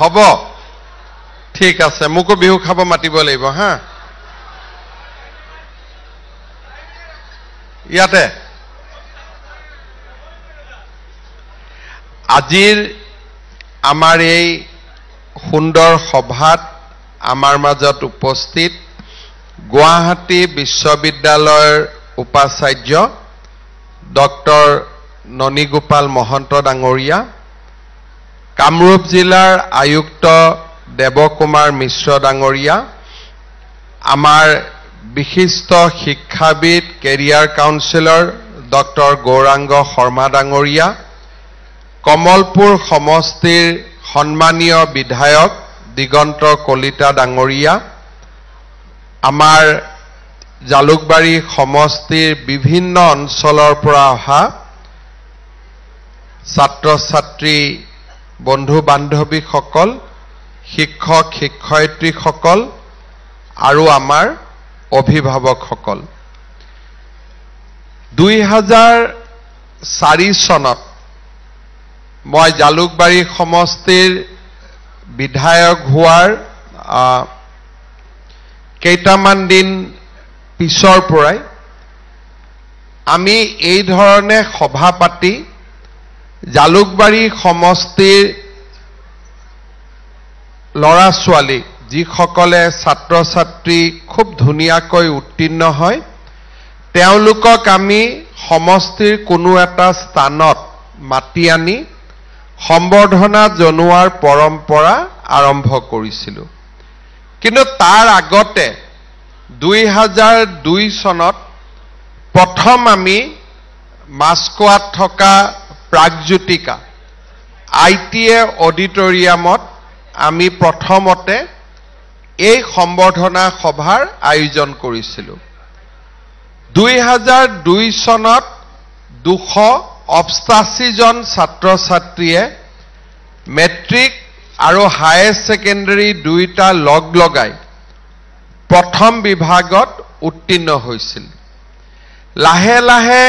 হ'ব ঠিক আছে মোকো বিহু খাব মাতিব লাগিব হা ইয়াতে আজিৰ আমাৰ এই সুন্দৰ সভাত আমাৰ মাজত উপস্থিত গুৱাহাটী বিশ্ববিদ্যালয়ৰ উপাচাৰ্য ডক্টৰ ননীগোপাল মহন্ত ডাঙৰীয়া কামৰূপ জিলাৰ আয়ুক্ত দেৱকুমাৰ মিশ্ৰ ডাঙৰীয়া আমাৰ বিশিষ্ট শিক্ষাবিদ কেৰিয়াৰ কাউন্সিলৰ ডক্টৰ গৌৰাংগ শৰ্মা ডাঙৰীয়া কমলপুৰ সমষ্টিৰ সন্মানীয় বিধায়ক দিগন্ত কলিতা ডাঙৰীয়া আমাৰ জালুকবাৰী সমষ্টিৰ বিভিন্ন অঞ্চলৰ পৰা অহা ছাত্ৰ ছাত্ৰী বন্ধু বান্ধৱীসকল শিক্ষক শিক্ষয়িত্ৰীসকল আৰু আমাৰ অভিভাৱকসকল 2004 চনত মই জালুকবাৰী সমষ্টিৰ বিধায়ক হোৱাৰ কেইটামান দিন পিছৰ পৰাই আমি এই ধৰণে সভা পাতি জালুকবাৰী সমষ্টিৰ লৰা ছোৱালী যিসকলে ছাত্ৰ ছাত্ৰী খুব ধুনীয়াকৈ উত্তীৰ্ণ হয় তেওঁলোকক আমি সমষ্টিৰ কোনো এটা স্থানত মাতি আনি সম্বৰ্ধনা জনোৱাৰ পৰম্পৰা আৰম্ভ কৰিছিলোঁ কিন্তু তাৰ আগতে 2002 চনত প্ৰথম আমি মাস্কোৱাত থকা প্ৰাগজ্যোতিকা ITA অডিটৰিয়ামত আমি প্ৰথমতে এই সম্বৰ্ধনা সভাৰ আয়োজন কৰিছিলোঁ 2002 চনত 288 জন ছাত্ৰ ছাত্ৰীয়ে মেট্ৰিক আৰু হায়াৰ সেকেন্ডাৰী দুইটা লগাই প্ৰথম বিভাগত উত্তীৰ্ণ হৈছিল লাহে লাহে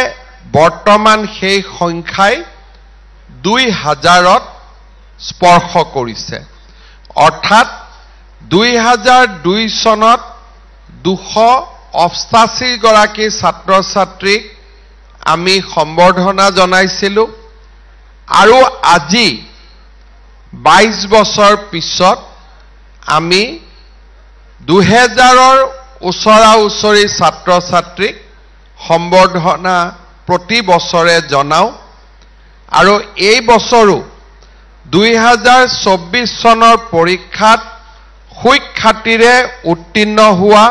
বৰ্তমান সেই সংখ্যাই 2000ত স্পৰ্শ কৰিছে অৰ্থাৎ 2002 চনত 288 গৰাকী ছাত্ৰ ছাত্ৰীক আমি সম্বৰ্ধনা জনাইছিলোঁ আৰু আজি 22 বছৰ পিছত আমি 2000ৰ ওচৰা ওচৰি ছাত্ৰ ছাত্ৰীক সম্বৰ্ধনা প্ৰতি বছৰে জনাও আৰু এই বছৰো 2024 চনৰ পৰীক্ষাত সুখ্যাতিৰে উত্তীৰ্ণ হোৱা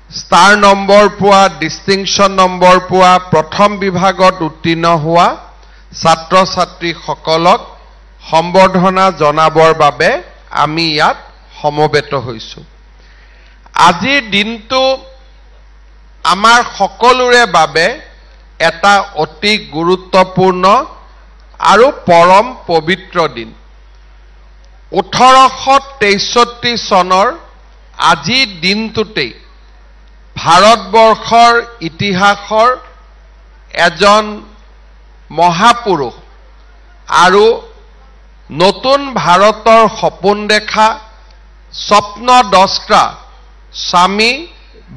ষ্টাৰ নম্বৰ পোৱা ডিষ্টিংশ্যন নম্বৰ পোৱা প্ৰথম বিভাগত উত্তীৰ্ণ হোৱা ছাত্ৰ ছাত্ৰীসকলক সম্বৰ্ধনা জনাবৰ বাবে আমি ইয়াত সমবেত হৈছোঁ আজিৰ দিনটো আমাৰ সকলোৰে বাবে এটা অতি গুৰুত্বপূৰ্ণ আৰু পৰম পবিত্ৰ দিন 1863 চনৰ আজি দিনটোতেই ভাৰতবৰ্ষৰ ইতিহাসৰ এজন মহাপুৰুষ আৰু নতুন ভাৰতৰ সপোন দেখা স্বপ্নদ্ৰষ্টা স্বামী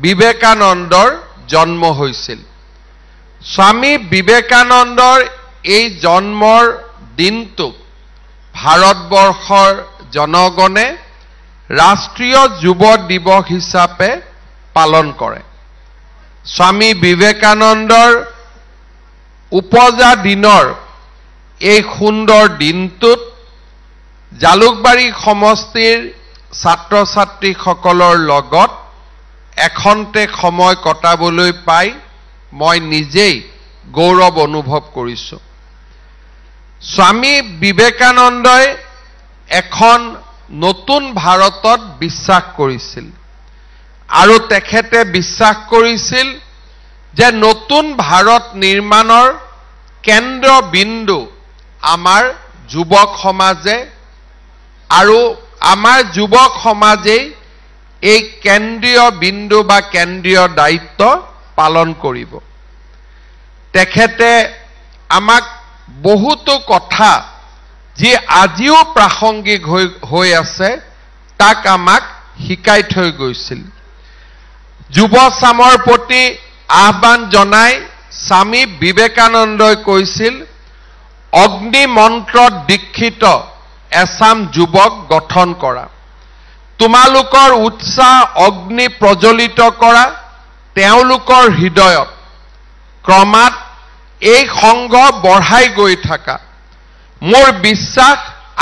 বিবেকানন্দৰ জন্ম হৈছিল স্বামী বিবেকানন্দৰ এই জন্মৰ দিনটো ভাৰতবৰ্ষৰ জনগণে ৰাষ্ট্ৰীয় যুৱ দিৱস হিচাপে পালন কৰে স্বামী বিবেকানন্দৰ উপজা দিনৰ এই সুন্দৰ দিনটোত জালুকবাৰী সমষ্টিৰ ছাত্ৰ ছাত্ৰীসকলৰ লগত এখন্তে সময় কটাবলৈ পাই মই নিজেই গৌৰৱ অনুভৱ কৰিছোঁ স্বামী বিবেকানন্দই এখন নতুন ভাৰতত বিশ্বাস কৰিছিল আৰু তেখেতে বিশ্বাস কৰিছিল যে নতুন ভাৰত নিৰ্মাণৰ কেন্দ্ৰবিন্দু আমাৰ যুৱক সমাজে আৰু আমাৰ যুৱক সমাজেই এই কেন্দ্ৰীয় বিন্দু বা কেন্দ্ৰীয় দায়িত্ব পালন কৰিব তেখেতে আমাক বহুতো কথা যি আজিও প্ৰাসংগিক হৈ আছে তাক আমাক শিকাই থৈ গৈছিল যুৱ চামৰ প্ৰতি আহ্বান জনাই স্বামী বিবেকানন্দই কৈছিল অগ্নি মন্ত্ৰত দীক্ষিত এছাম যুৱক গঠন কৰা তোমালোকৰ উৎসাহ অগ্নি প্ৰজ্বলিত কৰা তেওঁলোকৰ হৃদয়ত ক্ৰমাৎ এই সংঘ বঢ়াই গৈ থকা মোৰ বিশ্বাস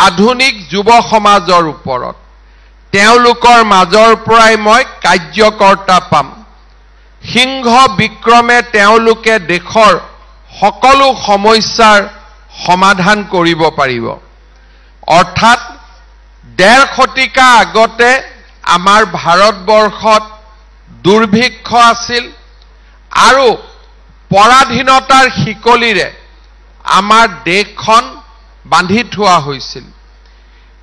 আধুনিক যুৱ সমাজৰ ওপৰত তেওঁলোকৰ মাজৰ পৰাই মই কাৰ্যকৰ্তা পাম সিংহ বিক্ৰমে তেওঁলোকে দেশৰ সকলো সমস্যাৰ সমাধান কৰিব পাৰিব অৰ্থাৎ ১.৫ শতিকা আগতে আমাৰ ভাৰতবৰ্ষত দুৰ্ভিক্ষ আছিল আৰু পৰাধীনতাৰ শিকলিৰে আমাৰ দেশখন বান্ধি থোৱা হৈছিল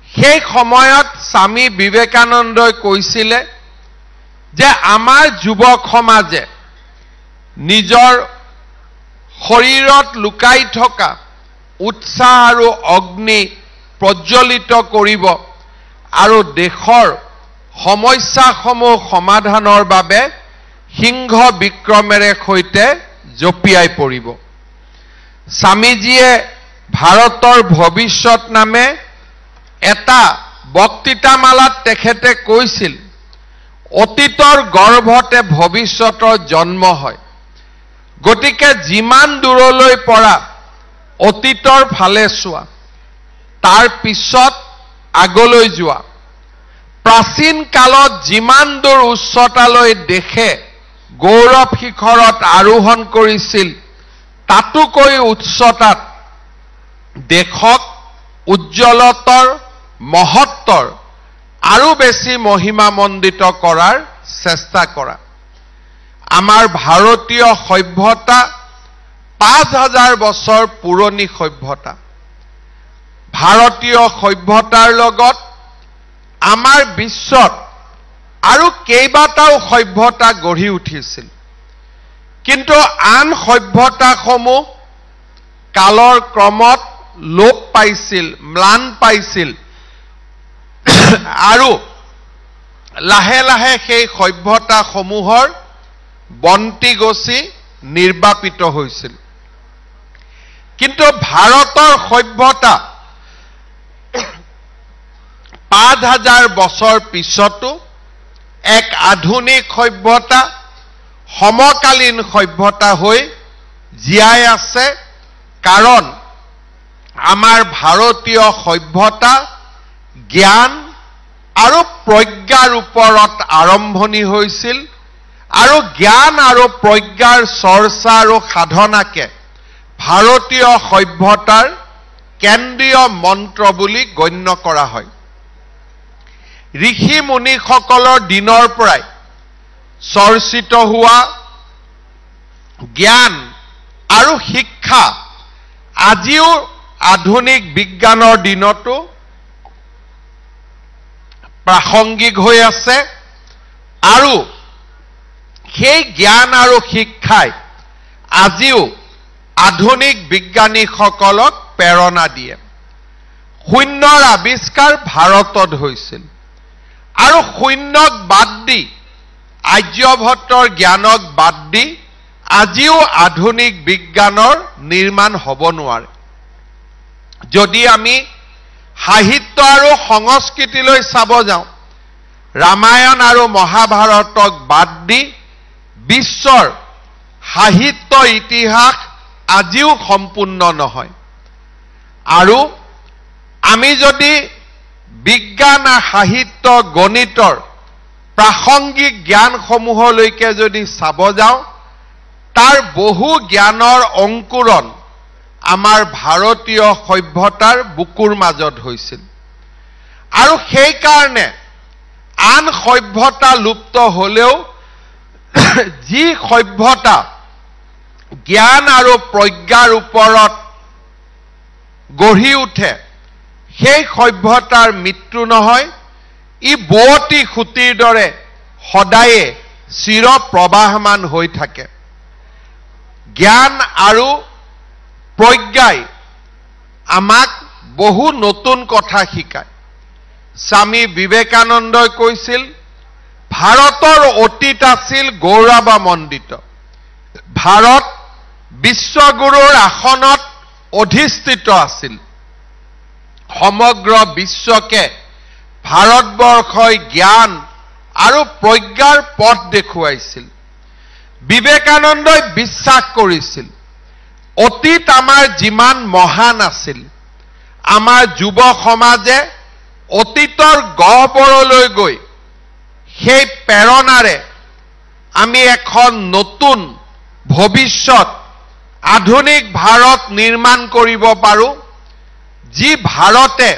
সেই সময়ত স্বামী বিবেকানন্দই কৈছিলে যে আমাৰ যুৱক সমাজে নিজৰ শৰীৰত লুকাই থকা উৎসাহ আৰু অগ্নি প্ৰজ্বলিত কৰিব আৰু দেশৰ সমস্যাসমূহ সমাধানৰ বাবে সিংহ বিক্ৰমেৰে সৈতে জপিয়াই পৰিব স্বামীজীয়ে ভাৰতৰ ভৱিষ্যত নামে এটা বক্তৃতামালাত তেখেতে কৈছিল অতীতৰ গৰ্ভতে ভৱিষ্যতৰ জন্ম হয় গতিকে যিমান দূৰলৈ পৰা অতীতৰ ফালে চোৱা তাৰ পিছত আগলৈ যোৱা প্ৰাচীন কালত যিমান দূৰ উচ্চতালৈ দেশে গৌৰৱ শিখৰত আৰোহণ কৰিছিল তাতোকৈ উচ্চতাত দেশক উজ্জ্বলতৰ মহত্বৰ আৰু বেছি মহিমামণ্ডিত কৰাৰ চেষ্টা কৰা আমাৰ ভাৰতীয় সভ্যতা ৫,০০০ বছৰ পুৰণি সভ্যতা ভাৰতীয় সভ্যতাৰ লগত আমাৰ বিশ্বত আৰু কেইবাটাও সভ্যতা গঢ়ি উঠিছিল কিন্তু আন সভ্যতাসমূহ কালৰ ক্ৰমত লোপ পাইছিল ম্লান পাইছিল আৰু লাহে লাহে সেই সভ্যতাসমূহৰ বন্তি গছি নিৰ্বাপিত হৈছিল কিন্তু ভাৰতৰ সভ্যতা ৫,০০০ বছৰ পিছতো এক আধুনিক সভ্যতা সমকালীন সভ্যতা হৈ জীয়াই আছে কাৰণ আমাৰ ভাৰতীয় সভ্যতা জ্ঞান আৰু প্ৰজ্ঞাৰ ওপৰত আৰম্ভণি হৈছিল আৰু জ্ঞান আৰু প্ৰজ্ঞাৰ চৰ্চা আৰু সাধনাকে ভাৰতীয় সভ্যতাৰ কেন্দ্ৰীয় মন্ত্ৰ বুলি গণ্য কৰা হয় ঋষি মুনিসকলৰ দিনৰ পৰাই চৰ্চিত হোৱা জ্ঞান আৰু শিক্ষা আজিও আধুনিক বিজ্ঞানৰ দিনতো প্ৰাসংগিক হৈ আছে আৰু সেই জ্ঞান আৰু শিক্ষাই আজিও আধুনিক বিজ্ঞানীসকলক প্ৰেৰণা দিয়ে শূন্যৰ আৱিষ্কাৰ ভাৰতত হৈছিল আৰু শূন্যক বাদ দি আৰ্যভট্টৰ জ্ঞানক বাদ দি আজিও আধুনিক বিজ্ঞানৰ নিৰ্মাণ হ'ব নোৱাৰে যদি আমি সাহিত্য আৰু সংস্কৃতিলৈ চাব যাওঁ ৰামায়ণ আৰু মহাভাৰতক বাদ দি বিশ্বৰ সাহিত্য ইতিহাস আজিও সম্পূৰ্ণ নহয় আৰু আমি যদি বিজ্ঞান সাহিত্য গণিতৰ প্ৰাসংগিক জ্ঞানসমূহলৈকে যদি চাব যাওঁ তাৰ বহু জ্ঞানৰ অংকুৰণ আমাৰ ভাৰতীয় সভ্যতাৰ বুকুৰ মাজত হৈছিল আৰু সেই কাৰণে আন সভ্যতা লুপ্ত হলেও যি সভ্যতা জ্ঞান আৰু প্ৰজ্ঞাৰ ওপৰত গঢ়ি উঠে সেই সভ্যতাৰ মৃত্যু নহয় ই বুৱতী খুঁটিৰ দৰে সদায়ে চিৰ প্ৰবাহমান হৈ থাকে জ্ঞান আৰু প্ৰজ্ঞাই আমাক বহু নতুন কথা শিকায় স্বামী বিবেকানন্দই কৈছিল ভাৰতৰ অতীত আছিল গৌৰৱামণ্ডিত ভাৰত বিশ্বগুৰুৰ আসনত অধিষ্ঠিত আছিল সমগ্ৰ বিশ্বকে ভাৰতবৰ্ষই জ্ঞান আৰু প্ৰজ্ঞাৰ পথ দেখুৱাইছিল বিবেকানন্দই বিশ্বাস কৰিছিল অতীত আমাৰ যিমান মহান আছিল আমাৰ যুৱ সমাজে অতীতৰ গহ্বৰলৈ গৈ সেই প্ৰেৰণাৰে আমি এখন নতুন ভৱিষ্যত আধুনিক ভাৰত নিৰ্মাণ কৰিব পাৰো যি ভাৰতে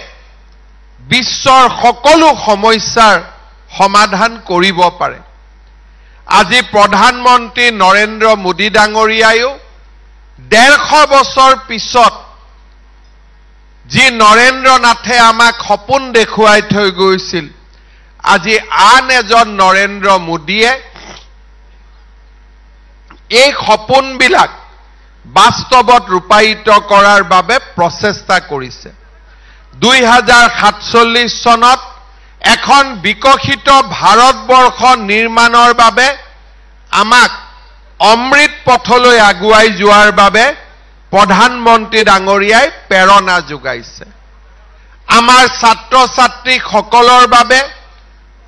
বিশ্বৰ সকলো সমস্যাৰ সমাধান কৰিব পাৰে আজি প্ৰধানমন্ত্ৰী নৰেন্দ্ৰ মোদী ডাঙৰীয়ায়ো 150 বছৰ পিছত যি নৰেন্দ্ৰ নাথে আমাক সপোন দেখুৱাই থৈ গৈছিল আজি আন এজন নৰেন্দ্ৰ মোদীয়ে এই সপোনবিলাক বাস্তৱত ৰূপায়িত কৰাৰ বাবে প্ৰচেষ্টা কৰিছে 2047 চনত এখন বিকশিত ভাৰতবৰ্ষ নিৰ্মাণৰ বাবে আমাক অমৃত পথলৈ আগুৱাই যোৱাৰ বাবে প্ৰধানমন্ত্ৰী ডাঙৰীয়াই প্ৰেৰণা যোগাইছে আমাৰ ছাত্ৰ ছাত্ৰীসকলৰ বাবে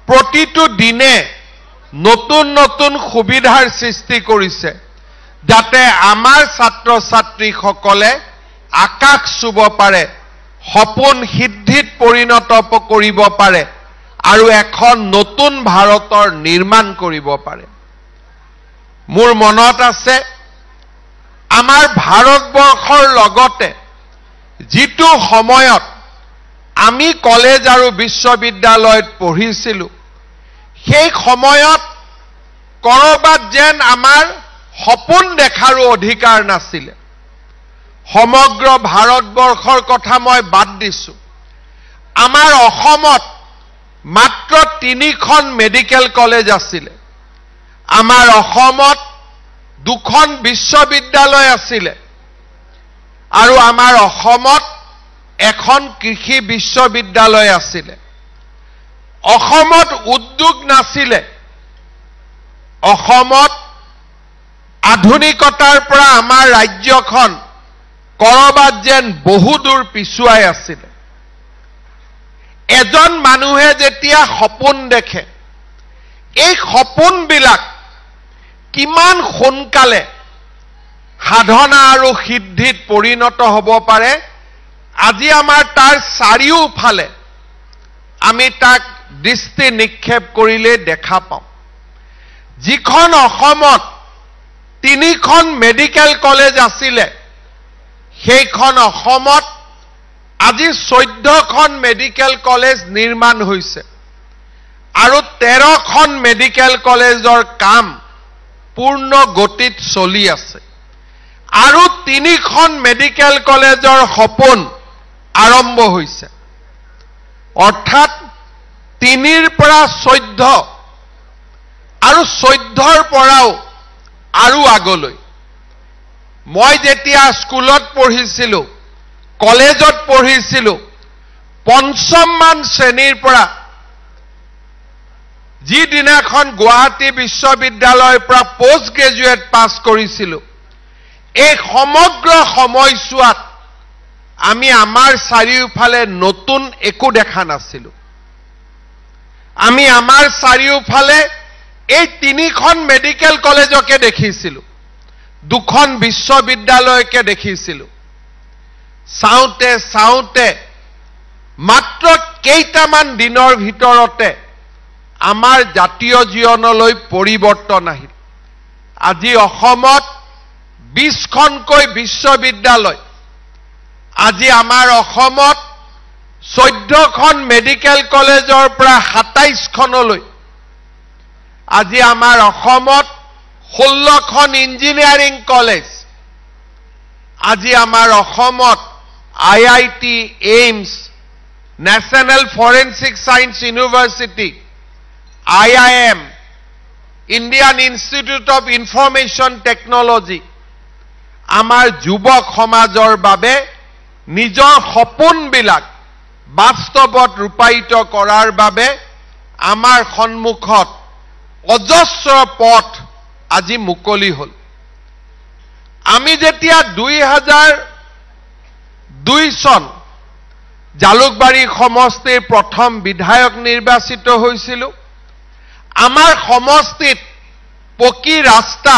প্ৰতিটো দিনে নতুন নতুন সুবিধাৰ সৃষ্টি কৰিছে যাতে আমাৰ ছাত্ৰ ছাত্ৰীসকলে আকাশ চুব পাৰে সপোন সিদ্ধিত পৰিণত কৰিব পাৰে আৰু এখন নতুন ভাৰতৰ নিৰ্মাণ কৰিব পাৰে মোৰ মনত আছে আমাৰ ভাৰতবৰ্ষৰ লগতে যিটো সময়ত আমি কলেজ আৰু বিশ্ববিদ্যালয়ত পঢ়িছিলো সেই সময়ত কৰবাত যেন আমাৰ সপোন দেখাৰো অধিকাৰ নাছিল সমগ্ৰ ভাৰতবৰ্ষৰ কথা মই বাদ দিছো আমাৰ অসমত মাত্ৰ 3খন মেডিকেল কলেজ আছিল আমাৰ অসমত 2খন বিশ্ববিদ্যালয় আছিল আৰু আমাৰ অসমত এখন কৃষি বিশ্ববিদ্যালয় আছিল অসমত উদ্যোগ নাছিল অসমত আধুনিকতাৰ পৰা আমাৰ ৰাজ্যখন কৰবাত যেন বহু দূৰ পিছুৱাই আছিল এজন মানুহে যেতিয়া সপোন দেখে এই সপোনবিলাক কিমান সোনকালে সাধনা আৰু সিদ্ধিত পৰিণত হ'ব পাৰে আজি আমাৰ তাৰ চাৰিওফালে আমি তাক দৃষ্টি নিক্ষেপ কৰিলে দেখা পাওঁ যিখন অসমত 3খন মেডিকেল কলেজ আছিল সেইখন অসমত আজি 14খন মেডিকেল কলেজ নিৰ্মাণ হৈছে আৰু 13খন মেডিকেল কলেজৰ কাম পূৰ্ণ গতিত চলি আছে আৰু 3খন মেডিকেল কলেজৰ সপোন আৰম্ভ হৈছে অৰ্থাৎ 3ৰ পৰা 14 আৰু 14ৰ পৰাও আৰু আগলৈ মই যেতিয়া স্কুলত পঢ়িছিলো কলেজত পঢ়িছিলো পঞ্চম মান শ্ৰেণীৰ পৰা যি দিনাখন গুৱাহাটী বিশ্ববিদ্যালয়ৰ পৰা পোষ্ট গ্ৰেজুৱেট পাছ কৰিছিলো এই সমগ্ৰ সময়ছোৱাত আমি আমাৰ চাৰিওফালে নতুন একো দেখা নাছিলো আমি আমাৰ চাৰিওফালে এই 3খন মেডিকেল কলেজকে দেখিছিলো 2খন বিশ্ববিদ্যালয়কে দেখিছিলো চাওঁতে চাওঁতে মাত্ৰ কেইটামান দিনৰ ভিতৰতে আমাৰ জাতীয় জীৱনলৈ পৰিৱৰ্তন আহিল আজি অসমত 20খনকৈ বিশ্ববিদ্যালয় আজি আমাৰ অসমত 14খন মেডিকেল কলেজৰ পৰা 27খনলৈ আজি আমাৰ অসমত 16খন ইঞ্জিনিয়াৰিং কলেজ আজি আমাৰ অসমত IIT AIIMS national forensic science university IIM Indian institute of information technology আমাৰ যুৱক সমাজৰ বাবে নিজৰ সপোনবিলাক বাস্তৱত ৰূপায়িত কৰাৰ বাবে আমাৰ সন্মুখত অজস্ৰ পথ আজি মুকলি হ'ল। আমি যেতিয়া 2002 চন জালুকবাৰী সমষ্টিৰ প্ৰথম বিধায়ক নিৰ্বাচিত হৈছিলোঁ, আমাৰ সমষ্টিত পকী ৰাস্তা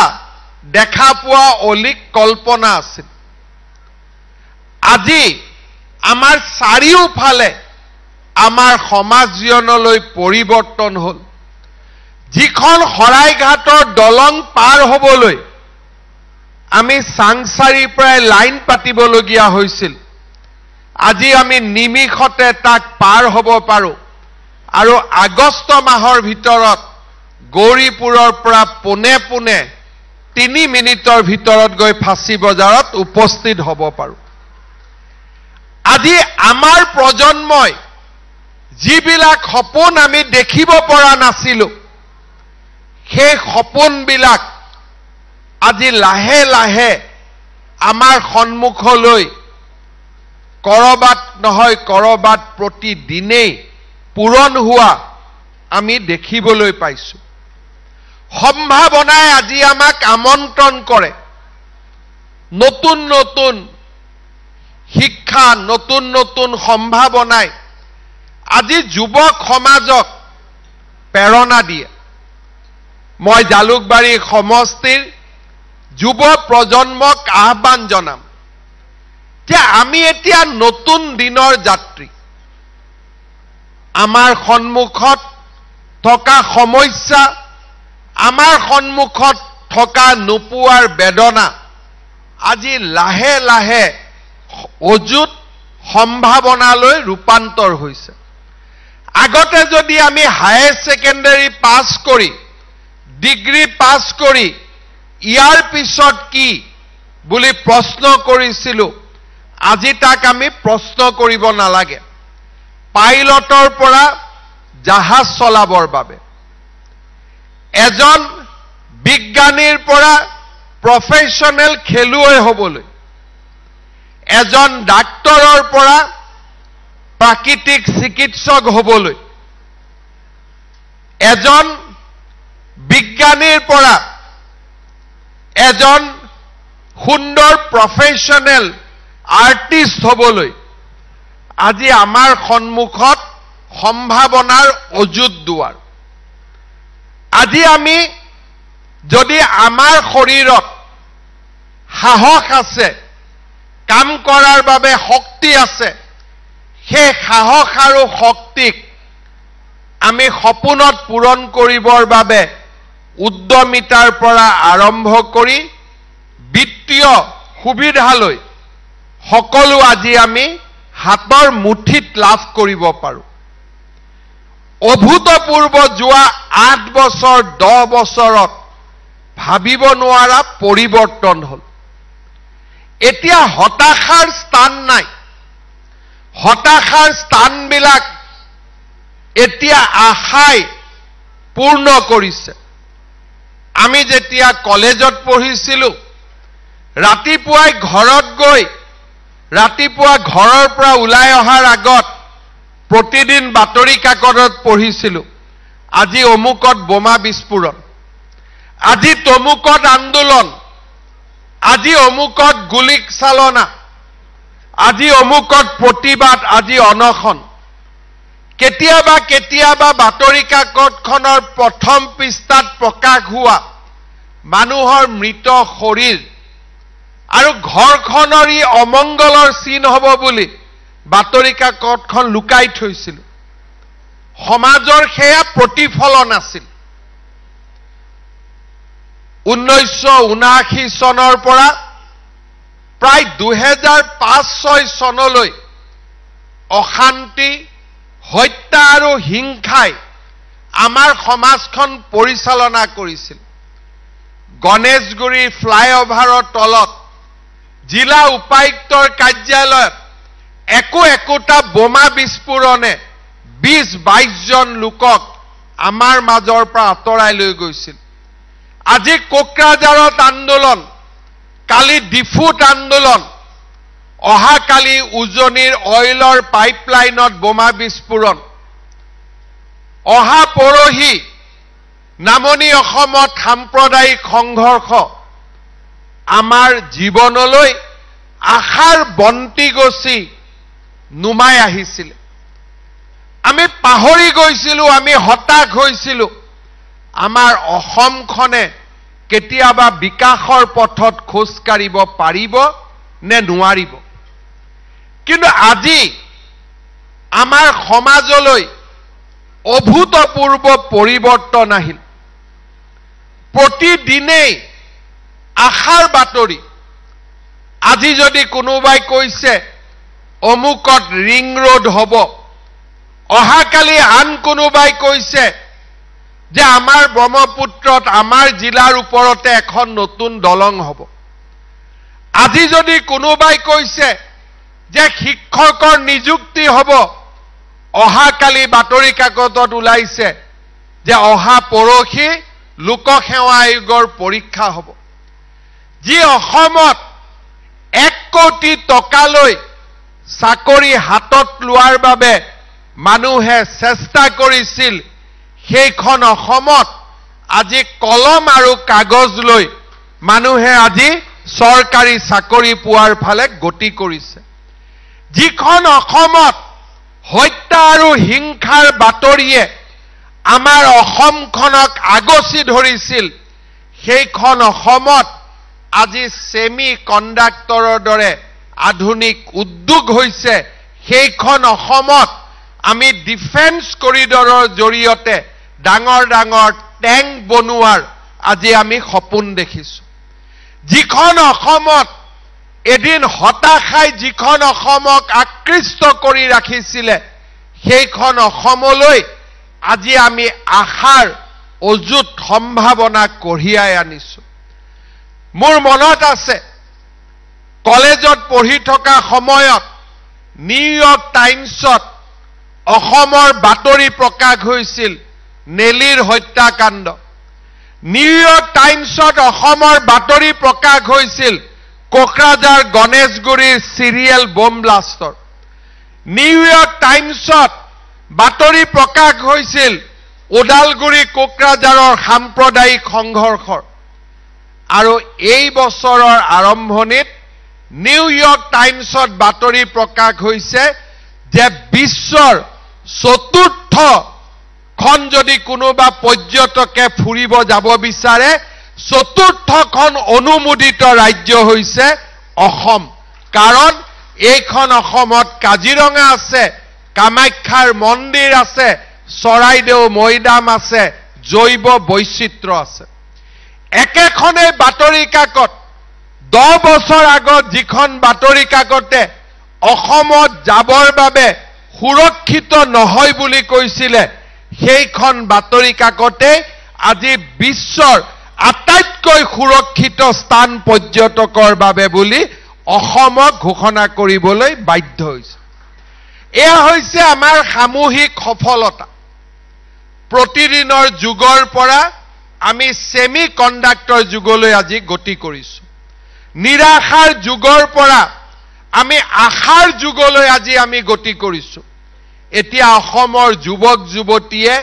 দেখা পোৱা অলিক কল্পনা আছিল। আজি আমাৰ চাৰিওফালে আমাৰ সমাজ জীৱনলৈ পৰিৱৰ্তন হ'ল। যিখন শৰাইঘাটৰ দলং পাৰ হ'বলৈ আমি চাংচাৰিৰ পৰাই লাইন পাতিবলগীয়া হৈছিল, আজি আমি নিমিষতে তাক পাৰ হ'ব পাৰোঁ আৰু আগষ্ট মাহৰ ভিতৰত গৌৰীপুৰৰ পৰা পোনে পোনে 3 মিনিটৰ ভিতৰত গৈ ফাঁচী বজাৰত উপস্থিত হ'ব পাৰোঁ। আজি আমাৰ প্ৰজন্মই যিবিলাক সপোন আমি দেখিব পৰা নাছিলোঁ, সেই সপোনবিলাক আজি লাহে লাহে আমাৰ সন্মুখলৈ কৰবাত নহয় কৰবাত প্ৰতিদিনেই পূৰণ হোৱা আমি দেখিবলৈ পাইছোঁ। সম্ভাৱনাই আজি আমাক আমন্ত্ৰণ কৰে। নতুন নতুন শিক্ষা, নতুন নতুন সম্ভাৱনাই আজি যুৱক সমাজক প্ৰেৰণা দিয়ে। মই জালুকবাৰী সমষ্টিৰ যুৱ প্ৰজন্মক আহ্বান জনাম যে আমি এতিয়া নতুন দিনৰ যাত্ৰী। আমাৰ সন্মুখত থকা সমস্যা, আমাৰ সন্মুখত থকা নোপোৱাৰ বেদনা আজি লাহে লাহে অযুত সম্ভাৱনালৈ ৰূপান্তৰ হৈছে। আগতে যদি আমি হায়াৰ ছেকেণ্ডাৰী পাছ কৰি, ডিগ্ৰী পাছ কৰি ইয়াৰ পিছত কি বুলি প্ৰশ্ন কৰিছিলোঁ, আজি তাক আমি প্ৰশ্ন কৰিব নালাগে। পাইলটৰ পৰা জাহাজ চলাবৰ বাবে, এজন বিজ্ঞানীৰ পৰা প্ৰফেশ্যনেল খেলুৱৈ হ'বলৈ, এজন ডাক্তৰৰ পৰা প্ৰাকৃতিক চিকিৎসক হ'বলৈ, এজন বিজ্ঞানীৰ পৰা এজন সুন্দৰ প্ৰফেশ্যনেল আৰ্টিষ্ট হ'বলৈ আজি আমাৰ সন্মুখত সম্ভাৱনাৰ অযুত দুৱাৰ। আজি আমি যদি আমাৰ শৰীৰত সাহস আছে, কাম কৰাৰ বাবে শক্তি আছে, সেই সাহস আৰু শক্তিক আমি সপোনত পূৰণ কৰিবৰ বাবে উদ্যমিতাৰ পৰা আৰম্ভ কৰি বিত্তীয় সুবিধালৈ সকলো আজি আমি হাতৰ মুঠিত লাভ কৰিব পাৰোঁ। অভূতপূৰ্ব যোৱা 8 বছৰ 10 বছৰত ভাবিব নোৱাৰা পৰিৱৰ্তন হ'ল। এতিয়া হতাশাৰ স্থান নাই। হতাশাৰ স্থানবিলাক এতিয়া আশাই পূৰ্ণ কৰিছে। আমি যেতিয়া কলেজত পঢ়িছিলোঁ, ৰাতিপুৱাই ঘৰত গৈ, ৰাতিপুৱা ঘৰৰ পৰা ওলাই অহাৰ আগত প্ৰতিদিন বাতৰি কাকতত পঢ়িছিলোঁ, আজি অমুকত বোমা বিস্ফোৰণ, আজি তমুকত আন্দোলন, আজি অমুকত গুলীচালনা, আজি অমুকত প্ৰতিবাদ, আজি অনশন। কেতিয়াবা কেতিয়াবা বাতৰি কাকতখনৰ প্ৰথম পৃষ্ঠাত প্ৰকাশ হোৱা মানুহৰ মৃত শৰীৰ আৰু ঘৰখনৰ ই অমংগলৰ চিন হ'ব বুলি বাতৰি কাকতখন লুকাই থৈছিল। সমাজৰ সেয়া প্ৰতিফলন আছিল। 1979 চনৰ পৰা প্ৰায় 2005-06 চনলৈ অশান্তি, হত্যা আৰু হিংসাই আমাৰ সমাজখন পৰিচালনা কৰিছিল। গণেশগুৰিৰ ফ্লাইঅভাৰৰ তলত জিলা উপায়ুক্তৰ কাৰ্যালয়ত একোটা বোমা বিস্ফোৰণে 20-22 জন লোকক আমাৰ মাজৰ পৰা আঁতৰাই লৈ গৈছিল। আজি কোকৰাঝাৰত আন্দোলন, কালি ডিফুত আন্দোলন, অহাকালি উজনিৰ অইলৰ পাইপলাইনত বোমা বিস্ফোৰণ অহা পৰহি নামনি অসমত সাম্প্ৰদায়িক সংঘৰ্ষ আমাৰ জীৱনলৈ আশাৰ বন্তি গছি নুমাই আহিছিল আমি পাহৰি গৈছিলো আমি হতাশ হৈছিলো আমাৰ অসমখনে কেতিয়াবা বিকাশৰ পথত খোজ কাঢ়িব পাৰিব নে নোৱাৰিব কিন্তু আজি আমাৰ সমাজলৈ অভূতপূৰ্ব পৰিৱৰ্তন আহিল প্ৰতিদিনেই আশাৰ বাতৰি আজি যদি কোনোবাই কৈছে অমুকত ৰিং ৰোড হ'ব অহাকালি আন কোনোবাই কৈছে যে আমাৰ ব্ৰহ্মপুত্ৰত আমাৰ জিলাৰ ওপৰতে এখন নতুন দলং হ'ব আজি যদি কোনোবাই কৈছে যে শিক্ষকৰ নিযুক্তি হ'ব অহাকালি বাতৰি কাকতত ওলাইছে যে অহা পৰহি লোকসেৱা আয়োগৰ পৰীক্ষা হ'ব যি অসমত 1 কোটি টকালৈ চাকৰি হাতত লোৱাৰ বাবে মানুহে চেষ্টা কৰিছিল সেইখন অসমত আজি কলম আৰু কাগজ লৈ মানুহে আজি চৰকাৰী চাকৰি পোৱাৰ ফালে গতি কৰিছে যিখন অসমত হত্যা আৰু হিংসাৰ বাতৰিয়ে আমাৰ অসমখনক আগচি ধৰিছিল সেইখন অসমত আজি সেমি কণ্ডাক্টৰৰ দৰে আধুনিক উদ্যোগ হৈছে সেইখন অসমত আমি ডিফেন্স কৰিডৰৰ জৰিয়তে ডাঙৰ ডাঙৰ ট্যাঙ্ক বনোৱাৰ আজি আমি সপোন দেখিছো যিখন অসমত এদিন হতাশাই যিখন অসমক আকৃষ্ট কৰি ৰাখিছিলে সেইখন অসমলৈ আজি আমি আশাৰ অযুত সম্ভাৱনা কঢ়িয়াই আনিছো মোৰ মনত আছে কলেজত পঢ়ি থকা সময়ত নিউয়ৰ্ক টাইমছত অসমৰ বাতৰি প্ৰকাশ হৈছিল নেলিৰ হত্যাকাণ্ড নিউয়ৰ্ক টাইমছত অসমৰ বাতৰি প্ৰকাশ হৈছিল কোকৰাঝাৰ গণেশগুৰিৰ সিৰিয়েল বম ব্লাষ্টৰ নিউয়ৰ্ক টাইমছত বাতৰি প্ৰকাশ হৈছিল ওদালগুৰি কোকৰাঝাৰৰ সাম্প্ৰদায়িক সংঘৰ্ষৰ আৰু এই বছৰৰ আৰম্ভণিত নিউয়ৰ্ক টাইমছত বাতৰি প্ৰকাশ হৈছে যে বিশ্বৰ চতুৰ্থ খন যদি কোনোবা পৰ্যটকে ফুৰিব যাব বিচাৰে চতুৰ্থখন অনুমোদিত ৰাজ্য হৈছে অসম কাৰণ এইখন অসমত কাজিৰঙা আছে কামাখ্যাৰ মন্দিৰ আছে চৰাইদেউ মৈদাম আছে জৈৱ বৈচিত্ৰ্য আছে একেখনে বাতৰি কাকত 10 বছৰ আগত যিখন বাতৰি কাকতে অসমত যাবৰ বাবে সুৰক্ষিত নহয় বুলি কৈছিলে সেইখন বাতৰি কাকতে আজি বিশ্বৰ আটাইতকৈ সুৰক্ষিত স্থান পৰ্যটকৰ বাবে বুলি অসমক ঘোষণা কৰিবলৈ বাধ্য হৈছে এয়া হৈছে আমাৰ সামূহিক সফলতা প্ৰতিদিনৰ যুগৰ পৰা আমি সেমি কণ্ডাক্টৰ যুগলৈ আজি গতি কৰিছো নিৰাশাৰ যুগৰ পৰা আমি আশাৰ যুগলৈ আজি আমি গতি কৰিছো এতিয়া অসমৰ যুৱক যুৱতীয়ে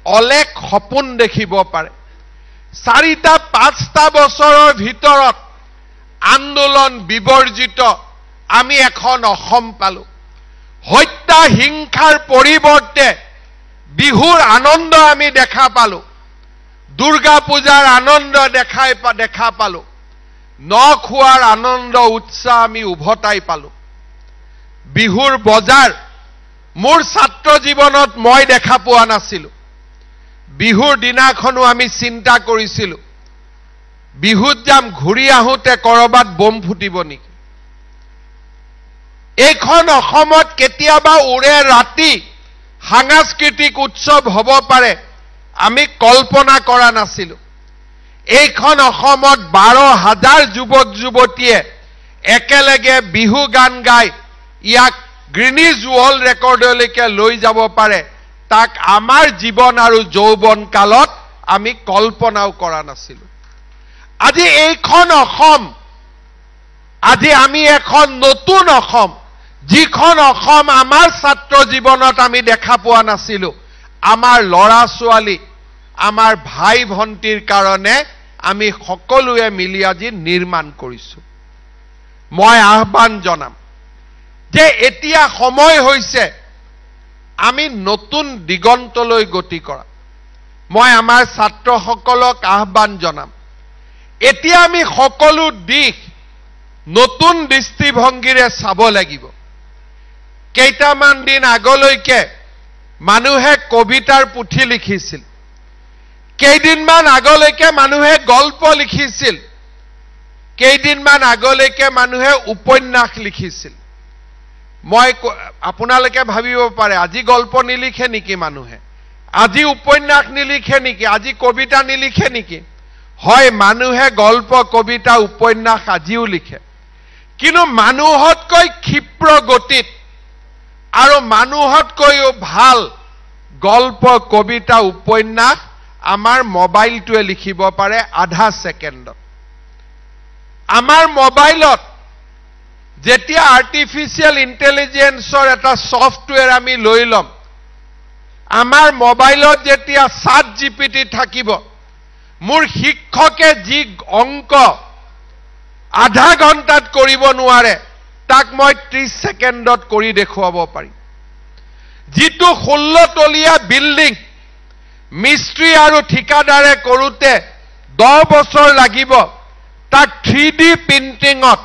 অলেখ সপোন দেখিব পাৰে 4-5টা বছৰৰ ভিতৰত আন্দোলন বিবৰ্জিত আমি এখন অসম পালো হত্যা হিংসাৰ পৰিৱৰ্তে বিহুৰ আনন্দ আমি দেখা পালো দুৰ্গা পূজাৰ আনন্দ দেখা পালো নখোৱাৰ আনন্দ উৎসাহ আমি উভতাই পালো বিহুৰ বজাৰ মোৰ ছাত্ৰ জীৱনত মই দেখা পোৱা নাছিলো বিহুৰ দিনাখনো আমি চিন্তা কৰিছিলো বিহুত যাম ঘূৰি আহোতে কৰবাত বম ফুটিব নেকি এইখন অসমত কেতিয়াবা উৰে ৰাতি সাংস্কৃতিক উৎসৱ হ'ব পাৰে আমি কল্পনা কৰা নাছিলো এইখন অসমত 12,000 যুৱক যুৱতীয়ে একেলগে বিহু গান গাই ইয়াক গ্ৰিনিজ ৱৰ্ল্ড ৰেকৰ্ডলৈকে লৈ যাব পাৰে তাক আমাৰ জীৱন আৰু যৌৱন কালত আমি কল্পনাও কৰা নাছিলো আজি এইখন অসম আজি আমি এখন নতুন অসম, যিখন অসম আমাৰ ছাত্ৰ জীৱনত আমি দেখা পোৱা নাছিলো, আমাৰ ল'ৰা ছোৱালী, আমাৰ ভাই ভণ্টিৰ কাৰণে আমি সকলোৱে মিলি আজি নিৰ্মাণ কৰিছো। মই আহ্বান জনাম যে এতিয়া সময় হৈছে আমি নতুন দিগন্তলৈ গতি কৰা। মই আমাৰ ছাত্ৰসকলক আহ্বান জনাম, এতিয়া আমি সকলো দিশ নতুন দৃষ্টিভংগীৰে চাব লাগিব। কেইটামান দিন আগলৈকে মানুহে কবিতাৰ পুথি লিখিছিল, কেইদিনমান আগলৈকে মানুহে গল্প লিখিছিল, কেইদিনমান আগলৈকে মানুহে উপন্যাস লিখিছিল। মই আপোনালোকে ভাবিব পাৰে আজি গল্প নিলিখে নেকি মানুহে, আজি উপন্যাস নিলিখে নেকি, আজি কবিতা নিলিখে নেকি? হয়, মানুহে গল্প কবিতা উপন্যাস আজিও লিখে, কিন্তু মানুহতকৈ ক্ষিপ্ৰ গতিত আৰু মানুহতকৈও ভাল গল্প কবিতা উপন্যাস আমাৰ মোবাইলটোৱে লিখিব পাৰে আধা ছেকেণ্ডত। আমাৰ মোবাইলত যেতিয়া আৰ্টিফিচিয়েল ইণ্টেলিজেন্সৰ এটা ছফটৱেৰ আমি লৈ ল'ম, আমাৰ মোবাইলত যেতিয়া চাট জিপিটি থাকিব, মোৰ শিক্ষকে যি অংক আধা ঘণ্টাত কৰিব নোৱাৰে তাক মই 30 ছেকেণ্ডত কৰি দেখুৱাব পাৰিম। যিটো 16 তলীয়া বিল্ডিং মিস্ত্ৰী আৰু ঠিকাদাৰে কৰোঁতে 10 বছৰ লাগিব, তাক 3D প্ৰিণ্টিঙত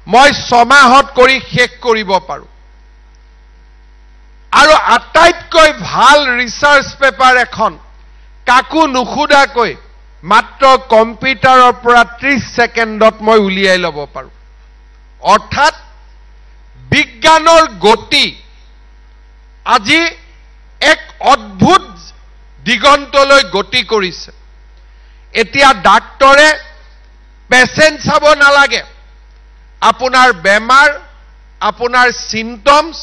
মই 6 মাহত কৰি শেষ কৰিব পাৰোঁ। আৰু আটাইতকৈ ভাল ৰিচাৰ্চ পেপাৰ এখন কাকো নুসুধাকৈ মাত্ৰ কম্পিউটাৰৰ পৰা 30 ছেকেণ্ডত মই উলিয়াই ল'ব পাৰোঁ। অৰ্থাৎ বিজ্ঞানৰ গতি আজি এক অদ্ভুত দিগন্তলৈ গতি কৰিছে। এতিয়া ডাক্তৰে পেচেণ্ট চাব নালাগে, আপোনাৰ বেমাৰ, আপোনাৰ চিমটমছ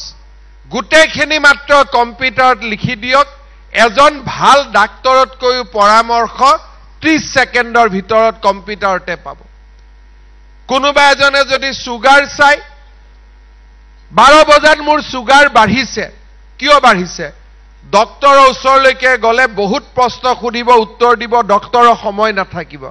গোটেইখিনি মাত্ৰ কম্পিউটাৰত লিখি দিয়ক। এজন ভাল ডাক্তৰতকৈও পৰামৰ্শ 30 ছেকেণ্ডৰ ভিতৰত কম্পিউটাৰতে পাব। কোনোবা এজনে যদি ছুগাৰ চাই, 12 বজাত মোৰ ছুগাৰ বাঢ়িছে, কিয় বাঢ়িছে? ডক্তৰৰ ওচৰলৈকে গ'লে বহুত প্ৰশ্ন সুধিব, উত্তৰ দিব, ডক্তৰৰ সময় নাথাকিব।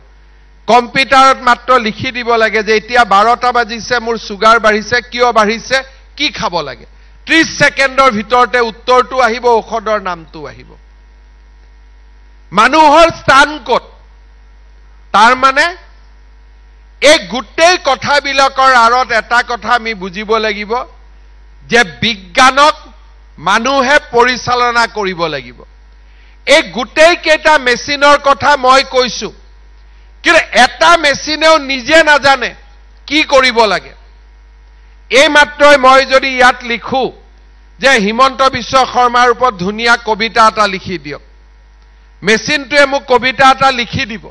কম্পিউটাৰত মাত্ৰ লিখি দিব লাগে যে এতিয়া 12টা বাজিছে, মোৰ ছুগাৰ বাঢ়িছে, কিয় বাঢ়িছে, কি খাব লাগে। 30 ছেকেণ্ডৰ ভিতৰতে উত্তৰটো আহিব, ঔষধৰ নামটো আহিব। মানুহৰ স্থান ক'ত? তাৰ মানে এই গোটেই কথাবিলাকৰ আঁৰত এটা কথা আমি বুজিব লাগিব যে বিজ্ঞানক মানুহে পৰিচালনা কৰিব লাগিব। এই গোটেই কেইটা মেচিনৰ কথা মই কৈছো, কিন্তু এটা মেচিনেও নিজে নাজানে কি কৰিব লাগে। এই মাত্ৰই মই যদি ইয়াত লিখো যে হিমন্ত বিশ্ব শৰ্মাৰ ওপৰত ধুনীয়া কবিতা এটা লিখি দিয়ক, মেচিনটোৱে মোক কবিতা এটা লিখি দিব,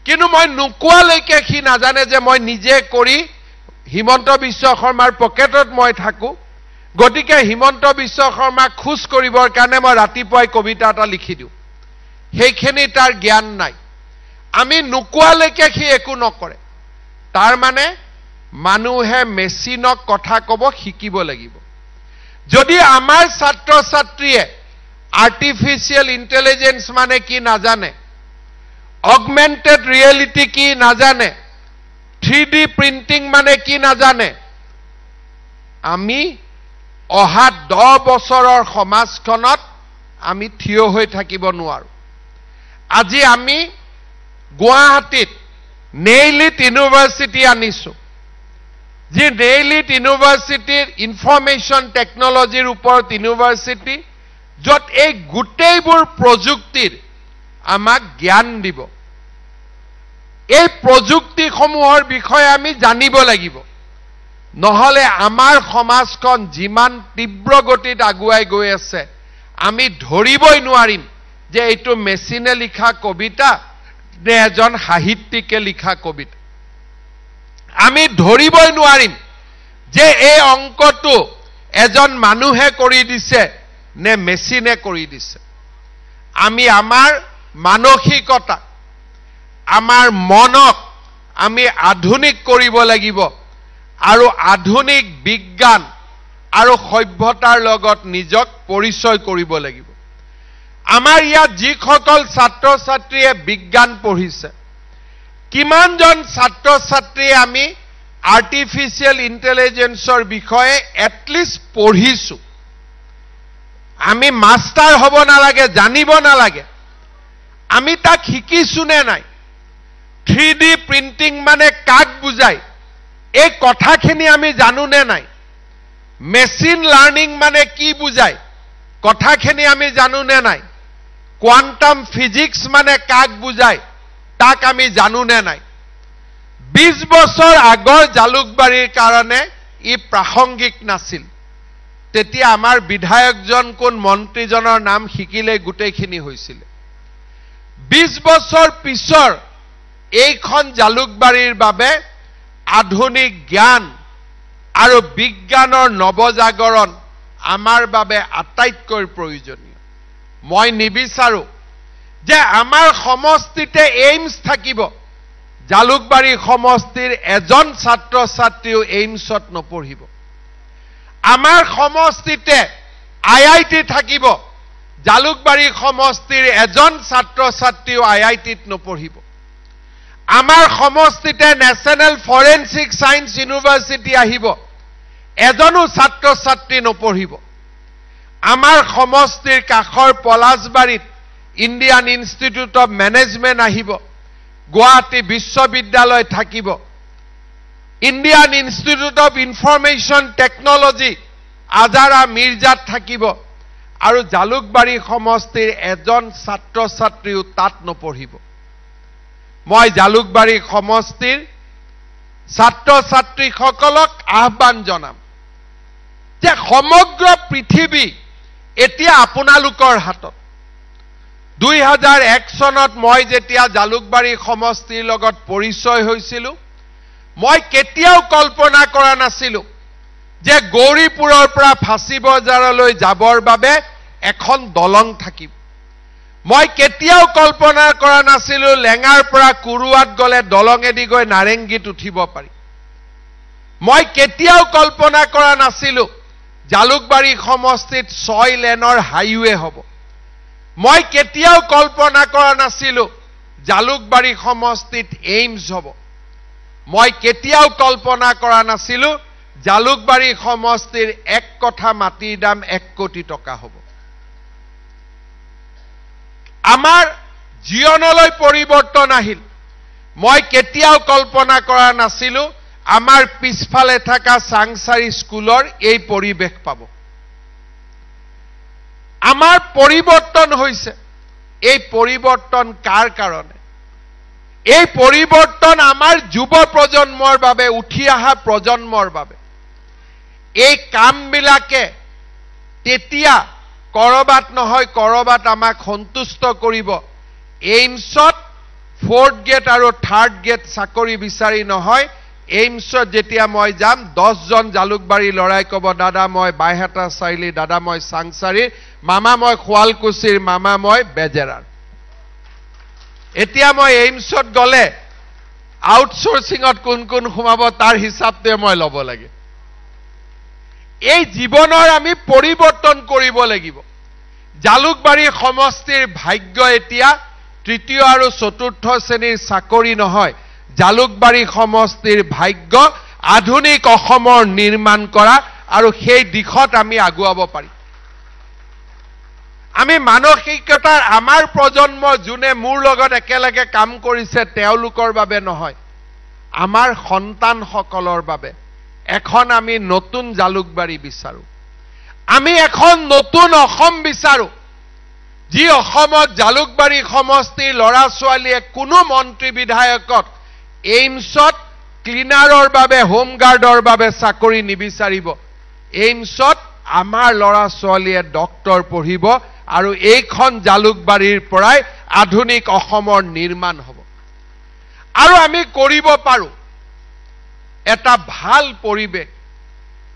কিন্তু মই নোকোৱালৈকে সি নাজানে যে মই নিজে কৰি হিমন্ত বিশ্ব শৰ্মাৰ পকেটত মই থাকো। গতিকে হিমন্ত বিশ্ব শৰ্মাক খোজ কৰিবৰ কাৰণে মই ৰাতিপুৱাই কবিতা এটা লিখি দিওঁ, সেইখিনি তাৰ জ্ঞান নাই। আমি নোকোৱালৈকে সি একো নকৰে। তাৰ মানে মানুহে মেচিনক কথা ক'ব শিকিব লাগিব। যদি আমাৰ ছাত্ৰ ছাত্ৰীয়ে আৰ্টিফিচিয়েল ইণ্টেলিজেন্স মানে কি নাজানে, অগমেন্টেড ৰিয়েলিটি কি নাজানে, 3D প্ৰিণ্টিং মানে কি নাজানে, আমি অহা 10 বছৰৰ সমাজখনত আমি থিয় হৈ থাকিব নোৱাৰো। আজি আমি গুৱাহাটীত নেইলিট ইউনিভাৰ্চিটি আনিছো, যি নেইলিট ইউনিভাৰ্চিটিৰ ইনফৰমেশ্যন টেকনলজিৰ ওপৰত ইউনিভাৰ্চিটি, য'ত এই গোটেইবোৰ প্ৰযুক্তিৰ আমাক জ্ঞান দিব। এই প্ৰযুক্তিসমূহৰ বিষয়ে আমি জানিব লাগিব, নহলে আমাৰ সমাজখন যিমান তীব্ৰ গতিত আগুৱাই গৈ আছে আমি ধৰিবই নোৱাৰিম যে এইটো মেচিনে লিখা কবিতা নে এজন সাহিত্যিকে লিখা কবিতা। আমি ধৰিবই নোৱাৰিম যে এই অংকটো এজন মানুহে কৰি দিছে নে মেচিনে কৰি দিছে। আমি আমাৰ মানসিকতা, আমাৰ মনক আমি আধুনিক কৰিব লাগিব, আৰু আধুনিক বিজ্ঞান আৰু সভ্যতাৰ লগত নিজক পৰিচয় কৰিব লাগিব। আমাৰ ইয়াত যিসকল ছাত্ৰ ছাত্ৰীয়ে বিজ্ঞান পঢ়িছে, কিমানজন ছাত্ৰ ছাত্ৰীয়ে আমি আৰ্টিফিচিয়েল ইন্টেলিজেন্সৰ বিষয়ে এটলিষ্ট পঢ়িছো। আমি মাষ্টাৰ হ'ব নালাগে, জানিব নালাগে, আমি তাক শিকিছো নে নাই? 3D প্ৰিণ্টিং মানে কাক বুজায় এই কথাখিনি আমি জানো নে নাই? মেচিন লাৰ্নিং মানে কি বুজায় কথাখিনি আমি জানো নে নাই? কোৱান্টাম ফিজিক্স মানে কাক বুজায় তাক আমি জানো নে নাই? 20 বছৰ আগৰ জালুকবাৰীৰ কাৰণে ই প্ৰাসংগিক নাছিল। তেতিয়া আমাৰ বিধায়কজন কোন, মন্ত্ৰীজনৰ নাম শিকিলে গোটেইখিনি হৈছিল। 20 বছৰ পিছৰ এইখন জালুকবাৰীৰ বাবে আধুনিক জ্ঞান আৰু বিজ্ঞানৰ নৱজাগৰণ আমাৰ বাবে আটাইতকৈ প্ৰয়োজনীয়। মই নিবিচাৰো যে আমাৰ সমষ্টিতে এইমছ থাকিব, জালুকবাৰী সমষ্টিৰ এজন ছাত্ৰ ছাত্ৰীও এইমছত নপঢ়িব। আমাৰ সমষ্টিতে IIT থাকিব, জালুকবাৰী সমষ্টিৰ এজন ছাত্ৰ ছাত্ৰীও IITত নপঢ়িব। আমাৰ সমষ্টিতে নেশ্যনেল ফৰেনচিক সায়েন্স ইউনিভাৰ্চিটি আহিব, এজনো ছাত্ৰ ছাত্ৰী নপঢ়িব। আমাৰ সমষ্টিৰ কাষৰ পলাশবাৰীত ইণ্ডিয়ান ইনষ্টিটিউট অফ মেনেজমেণ্ট আহিব, গুৱাহাটী বিশ্ববিদ্যালয় থাকিব, Indian institute of information technology Azara মিৰ্জাত থাকিব, আৰু জালুকবাৰী সমষ্টিৰ এজন ছাত্ৰ ছাত্ৰীও তাত নপঢ়িব। মই জালুকবাৰী সমষ্টিৰ ছাত্ৰ ছাত্ৰীসকলক আহ্বান জনাম যে সমগ্ৰ পৃথিৱী এতিয়া আপোনালোকৰ হাতত। 2001 চনত মই যেতিয়া জালুকবাৰী সমষ্টিৰ লগত পৰিচয় হৈছিলোঁ, মই কেতিয়াও কল্পনা কৰা নাছিলোঁ যে গৌৰীপুৰৰ পৰা ফাঁচী বজাৰলৈ যাবৰ বাবে এখন দলং থাকিব। মই কেতিয়াও কল্পনা কৰা নাছিলোঁ লেঙাৰ পৰা কুৰুৱাত গ'লে দলঙেদি গৈ নাৰেংগীত উঠিব পাৰি। মই কেতিয়াও কল্পনা কৰা নাছিলোঁ জালুকবাৰী সমষ্টিত 6 লেনৰ হাইৱে হ'ব। মই কেতিয়াও কল্পনা কৰা নাছিলোঁ জালুকবাৰী সমষ্টিত এইমছ হ'ব। মই কেতিয়াও কল্পনা কৰা নাছিলোঁ জালুকবাৰী সমষ্টিৰ 1 কঠা মাটিৰ দাম 1 কোটি টকা হ'ব। আমাৰ জীৱনলৈ পৰিৱৰ্তন আহিল। মই কেতিয়াও কল্পনা কৰা নাছিলোঁ আমাৰ পিছফালে থকা চাংচাৰী স্কুলৰ এই পৰিৱেশ পাব। আমাৰ পৰিৱৰ্তন হৈছে। এই পৰিৱৰ্তন কাৰ কাৰণে? এই পৰিৱৰ্তন আমাৰ যুৱ প্ৰজন্মৰ বাবে, উঠি অহা প্ৰজন্মৰ বাবে। এই কামবিলাকে তেতিয়া কৰবাত নহয় কৰবাত আমাক সন্তুষ্ট কৰিব। এইমছত 4th গ্ৰেড আৰু 3rd গ্ৰেড চাকৰি বিচাৰি নহয়, এইমছত যেতিয়া মই যাম 10 জন জালুকবাৰী লৰাই ক'ব, দাদা মই বাইহাটা চাৰিলি, দাদা মই চাংচাৰীৰ, মামা মই শুৱালকুছিৰ, মামা মই বেজেৰাৰ। এতিয়া মই এইমছত গ'লে আউটসোৰ্সিঙত কোন কোন সোমাব তাৰ হিচাপটোৱে মই ল'ব লাগে। এই জীৱনৰ আমি পৰিৱৰ্তন কৰিব লাগিব। জালুকবাৰী সমষ্টিৰ ভাগ্য এতিয়া 3য় আৰু 4ৰ্থ শ্ৰেণীৰ চাকৰি নহয়, জালুকবাৰী সমষ্টিৰ ভাগ্য আধুনিক অসমৰ নিৰ্মাণ কৰা, আৰু সেই দিশত আমি আগুৱাব পাৰিম। আমি মানসিকতাৰ আমাৰ প্ৰজন্ম যোনে মোৰ লগত একেলগে কাম কৰিছে তেওঁলোকৰ বাবে নহয়, আমাৰ সন্তানসকলৰ বাবে এখন আমি নতুন জালুকবাৰী বিচাৰো। আমি এখন নতুন অসম বিচাৰো, যি অসমত জালুকবাৰী সমষ্টিৰ ল'ৰা ছোৱালীয়ে কোনো মন্ত্ৰী বিধায়কক এইমছত ক্লিনাৰৰ বাবে, হোমগাৰ্ডৰ বাবে চাকৰি নিবিচাৰিব। এইমছত আমাৰ ল'ৰা ছোৱালীয়ে ডক্টৰ পঢ়িব, আৰু এইখন জালুকবাৰীৰ পৰাই আধুনিক অসমৰ নিৰ্মাণ হ'ব। আৰু আমি কৰিব পাৰো এটা ভাল পৰিৱেশ,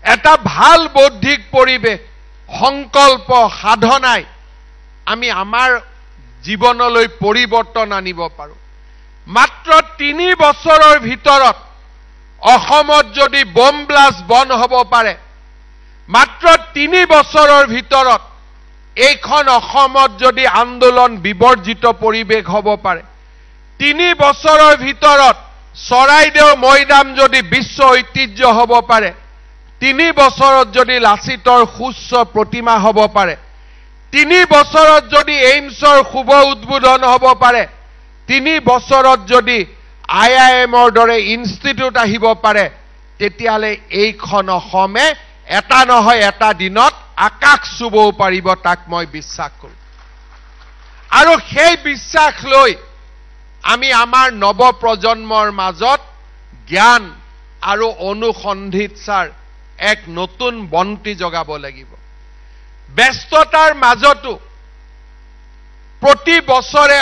এটা ভাল বৌদ্ধিক পৰিৱেশ, সংকল্প সাধনাই আমি আমাৰ জীৱনলৈ পৰিৱৰ্তন আনিব পাৰো। মাত্ৰ 3 বছৰৰ ভিতৰত অসমত যদি বম ব্লাষ্ট বন্ধ হ'ব পাৰে মাত্ৰ 3 বছৰৰ ভিতৰত এইখন অসমত যদি আন্দোলন বিবৰ্জিত পৰিৱেশ হ'ব পাৰে 3 বছৰৰ ভিতৰত চৰাইদেউ মৈদাম যদি বিশ্ব ঐতিহ্য হ'ব পাৰে 3 বছৰত যদি লাচিতৰ সুউচ্চ প্ৰতিমা হ'ব পাৰে 3 বছৰত যদি এইমছৰ শুভ উদ্বোধন হ'ব পাৰে 3 বছৰত যদি IIMৰ দৰে ইনষ্টিটিউট আহিব পাৰে তেতিয়ালে এইখন অসমে এটা নহয় এটা দিনত আকাশ চুবও পাৰিব তাক মই বিশ্বাস কৰোঁ আৰু সেই বিশ্বাস লৈ আমি আমাৰ নৱ প্ৰজন্মৰ মাজত জ্ঞান আৰু অনুসন্ধিৎসাৰ এক নতুন বন্তি জগাব লাগিব ব্যস্ততাৰ মাজতো প্ৰতি বছৰে